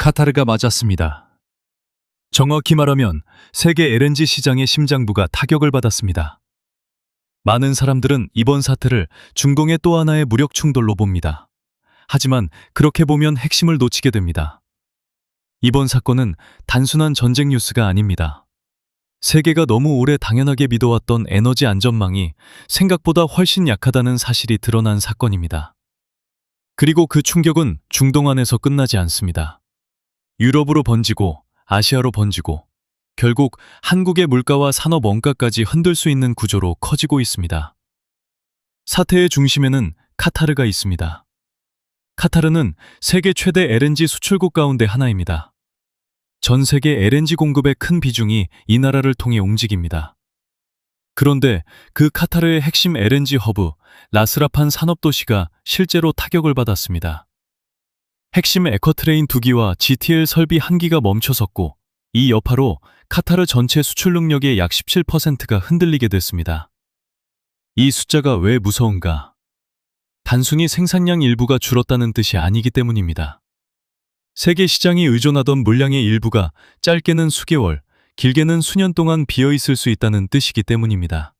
카타르가 맞았습니다. 정확히 말하면 세계 LNG 시장의 심장부가 타격을 받았습니다. 많은 사람들은 이번 사태를 중동의 또 하나의 무력 충돌로 봅니다. 하지만 그렇게 보면 핵심을 놓치게 됩니다. 이번 사건은 단순한 전쟁 뉴스가 아닙니다. 세계가 너무 오래 당연하게 믿어왔던 에너지 안전망이 생각보다 훨씬 약하다는 사실이 드러난 사건입니다. 그리고 그 충격은 중동 안에서 끝나지 않습니다. 유럽으로 번지고 아시아로 번지고 결국 한국의 물가와 산업 원가까지 흔들 수 있는 구조로 커지고 있습니다. 사태의 중심에는 카타르가 있습니다. 카타르는 세계 최대 LNG 수출국 가운데 하나입니다. 전 세계 LNG 공급의 큰 비중이 이 나라를 통해 움직입니다. 그런데 그 카타르의 핵심 LNG 허브 라스라판 산업도시가 실제로 타격을 받았습니다. 핵심 에커트레인 2기와 GTL 설비 1기가 멈춰섰고 이 여파로 카타르 전체 수출 능력의 약 17%가 흔들리게 됐습니다. 이 숫자가 왜 무서운가? 단순히 생산량 일부가 줄었다는 뜻이 아니기 때문입니다. 세계 시장이 의존하던 물량의 일부가 짧게는 수개월, 길게는 수년 동안 비어있을 수 있다는 뜻이기 때문입니다.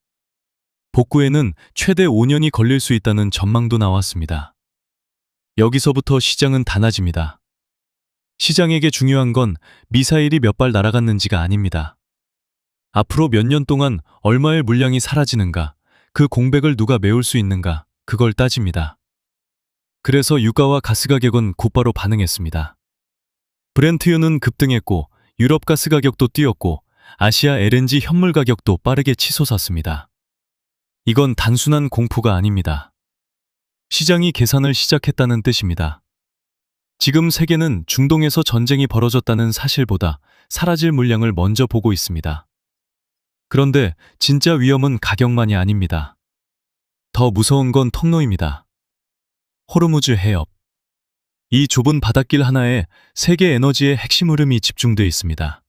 복구에는 최대 5년이 걸릴 수 있다는 전망도 나왔습니다. 여기서부터 시장은 단아집니다. 시장에게 중요한 건 미사일이 몇 발 날아갔는지가 아닙니다. 앞으로 몇 년 동안 얼마의 물량이 사라지는가, 그 공백을 누가 메울 수 있는가, 그걸 따집니다. 그래서 유가와 가스 가격은 곧바로 반응했습니다. 브렌트유는 급등했고 유럽 가스 가격도 뛰었고 아시아 LNG 현물 가격도 빠르게 치솟았습니다. 이건 단순한 공포가 아닙니다. 시장이 계산을 시작했다는 뜻입니다. 지금 세계는 중동에서 전쟁이 벌어졌다는 사실보다 사라질 물량을 먼저 보고 있습니다. 그런데 진짜 위험은 가격만이 아닙니다. 더 무서운 건 통로입니다. 호르무즈 해협. 이 좁은 바닷길 하나에 세계 에너지의 핵심 흐름이 집중되어 있습니다.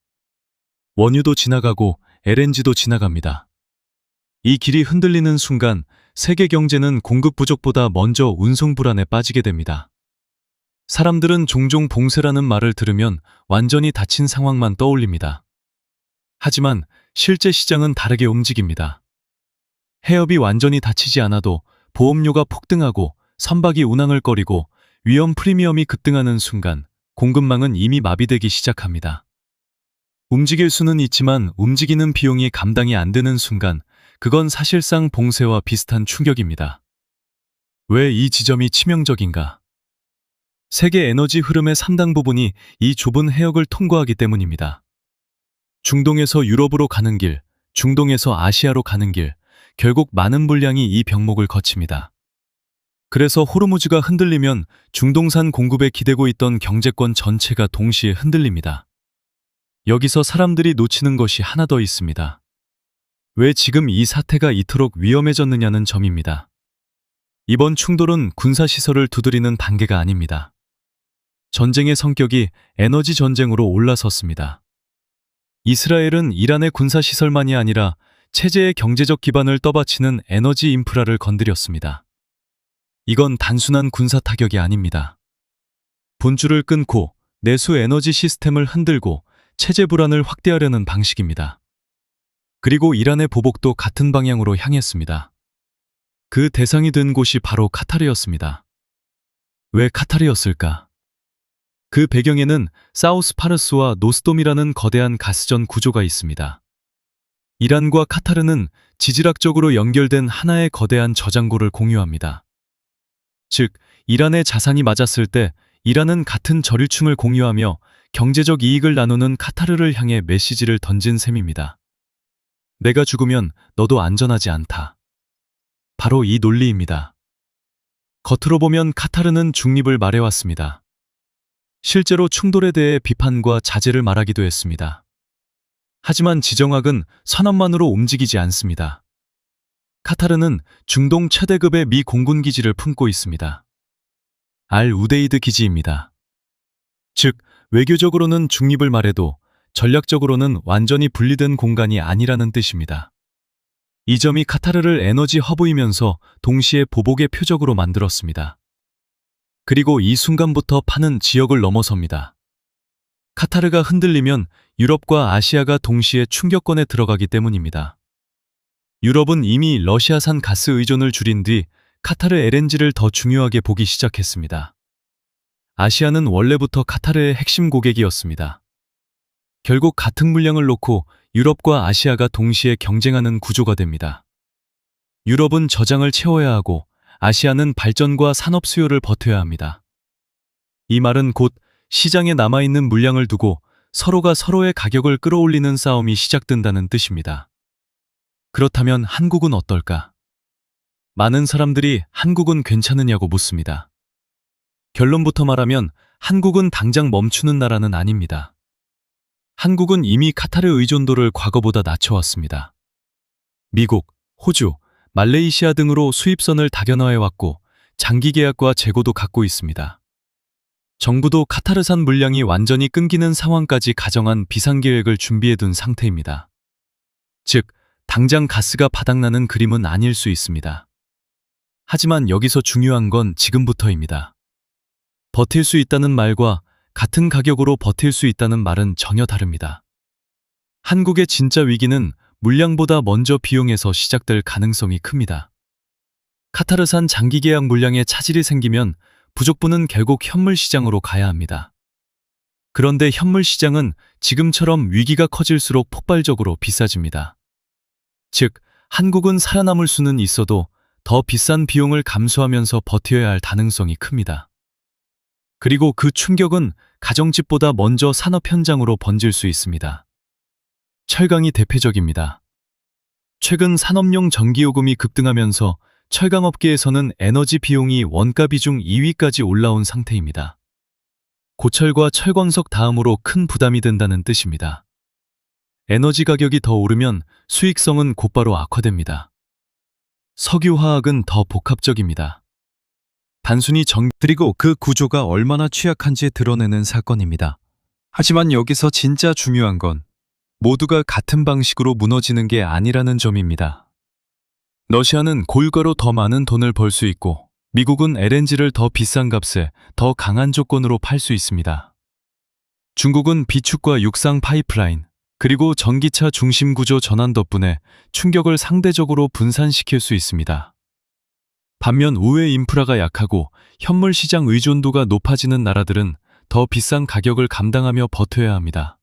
원유도 지나가고 LNG도 지나갑니다. 이 길이 흔들리는 순간 세계 경제는 공급 부족보다 먼저 운송 불안에 빠지게 됩니다. 사람들은 종종 봉쇄라는 말을 들으면 완전히 닫힌 상황만 떠올립니다. 하지만 실제 시장은 다르게 움직입니다. 해협이 완전히 닫히지 않아도 보험료가 폭등하고 선박이 운항을 꺼리고 위험 프리미엄이 급등하는 순간 공급망은 이미 마비되기 시작합니다. 움직일 수는 있지만 움직이는 비용이 감당이 안 되는 순간 그건 사실상 봉쇄와 비슷한 충격입니다. 왜 이 지점이 치명적인가? 세계 에너지 흐름의 상당 부분이 이 좁은 해역을 통과하기 때문입니다. 중동에서 유럽으로 가는 길, 중동에서 아시아로 가는 길, 결국 많은 물량이 이 병목을 거칩니다. 그래서 호르무즈가 흔들리면 중동산 공급에 기대고 있던 경제권 전체가 동시에 흔들립니다. 여기서 사람들이 놓치는 것이 하나 더 있습니다. 왜 지금 이 사태가 이토록 위험해졌느냐는 점입니다. 이번 충돌은 군사시설을 두드리는 단계가 아닙니다. 전쟁의 성격이 에너지 전쟁으로 올라섰습니다. 이스라엘은 이란의 군사시설만이 아니라 체제의 경제적 기반을 떠받치는 에너지 인프라를 건드렸습니다. 이건 단순한 군사 타격이 아닙니다. 분줄을 끊고 내수 에너지 시스템을 흔들고 체제 불안을 확대하려는 방식입니다. 그리고 이란의 보복도 같은 방향으로 향했습니다. 그 대상이 된 곳이 바로 카타르였습니다. 왜 카타르였을까? 그 배경에는 사우스 파르스와 노스돔이라는 거대한 가스전 구조가 있습니다. 이란과 카타르는 지질학적으로 연결된 하나의 거대한 저장고를 공유합니다. 즉, 이란의 자산이 맞았을 때 이란은 같은 저류층을 공유하며 경제적 이익을 나누는 카타르를 향해 메시지를 던진 셈입니다. 내가 죽으면 너도 안전하지 않다. 바로 이 논리입니다. 겉으로 보면 카타르는 중립을 말해왔습니다. 실제로 충돌에 대해 비판과 자제를 말하기도 했습니다. 하지만 지정학은 선언만으로 움직이지 않습니다. 카타르는 중동 최대급의 미 공군기지를 품고 있습니다. 알-우데이드 기지입니다. 즉, 외교적으로는 중립을 말해도 전략적으로는 완전히 분리된 공간이 아니라는 뜻입니다. 이 점이 카타르를 에너지 허브이면서 동시에 보복의 표적으로 만들었습니다. 그리고 이 순간부터 판은 지역을 넘어섭니다. 카타르가 흔들리면 유럽과 아시아가 동시에 충격권에 들어가기 때문입니다. 유럽은 이미 러시아산 가스 의존을 줄인 뒤 카타르 LNG를 더 중요하게 보기 시작했습니다. 아시아는 원래부터 카타르의 핵심 고객이었습니다. 결국 같은 물량을 놓고 유럽과 아시아가 동시에 경쟁하는 구조가 됩니다. 유럽은 저장을 채워야 하고 아시아는 발전과 산업 수요를 버텨야 합니다. 이 말은 곧 시장에 남아있는 물량을 두고 서로가 서로의 가격을 끌어올리는 싸움이 시작된다는 뜻입니다. 그렇다면 한국은 어떨까? 많은 사람들이 한국은 괜찮으냐고 묻습니다. 결론부터 말하면 한국은 당장 멈추는 나라는 아닙니다. 한국은 이미 카타르 의존도를 과거보다 낮춰왔습니다. 미국, 호주, 말레이시아 등으로 수입선을 다변화해왔고 장기 계약과 재고도 갖고 있습니다. 정부도 카타르산 물량이 완전히 끊기는 상황까지 가정한 비상계획을 준비해둔 상태입니다. 즉, 당장 가스가 바닥나는 그림은 아닐 수 있습니다. 하지만 여기서 중요한 건 지금부터입니다. 버틸 수 있다는 말과 같은 가격으로 버틸 수 있다는 말은 전혀 다릅니다. 한국의 진짜 위기는 물량보다 먼저 비용에서 시작될 가능성이 큽니다. 카타르산 장기 계약 물량에 차질이 생기면 부족분은 결국 현물 시장으로 가야 합니다. 그런데 현물 시장은 지금처럼 위기가 커질수록 폭발적으로 비싸집니다. 즉, 한국은 살아남을 수는 있어도 더 비싼 비용을 감수하면서 버텨야 할 가능성이 큽니다. 그리고 그 충격은 가정집보다 먼저 산업 현장으로 번질 수 있습니다. 철강이 대표적입니다. 최근 산업용 전기요금이 급등하면서 철강업계에서는 에너지 비용이 원가 비중 2위까지 올라온 상태입니다. 고철과 철광석 다음으로 큰 부담이 된다는 뜻입니다. 에너지 가격이 더 오르면 수익성은 곧바로 악화됩니다. 석유화학은 더 복합적입니다. 단순히 그리고 그 구조가 얼마나 취약한지 드러내는 사건입니다. 하지만 여기서 진짜 중요한 건 모두가 같은 방식으로 무너지는 게 아니라는 점입니다. 러시아는 고유가로 더 많은 돈을 벌 수 있고 미국은 LNG를 더 비싼 값에 더 강한 조건으로 팔 수 있습니다. 중국은 비축과 육상 파이프라인, 그리고 전기차 중심 구조 전환 덕분에 충격을 상대적으로 분산시킬 수 있습니다. 반면 우회 인프라가 약하고 현물 시장 의존도가 높아지는 나라들은 더 비싼 가격을 감당하며 버텨야 합니다.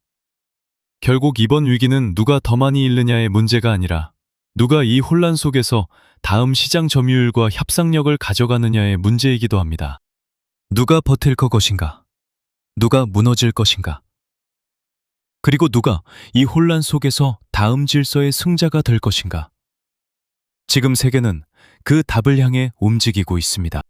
결국 이번 위기는 누가 더 많이 잃느냐의 문제가 아니라 누가 이 혼란 속에서 다음 시장 점유율과 협상력을 가져가느냐의 문제이기도 합니다. 누가 버틸 것인가? 누가 무너질 것인가? 그리고 누가 이 혼란 속에서 다음 질서의 승자가 될 것인가? 지금 세계는 그 답을 향해 움직이고 있습니다.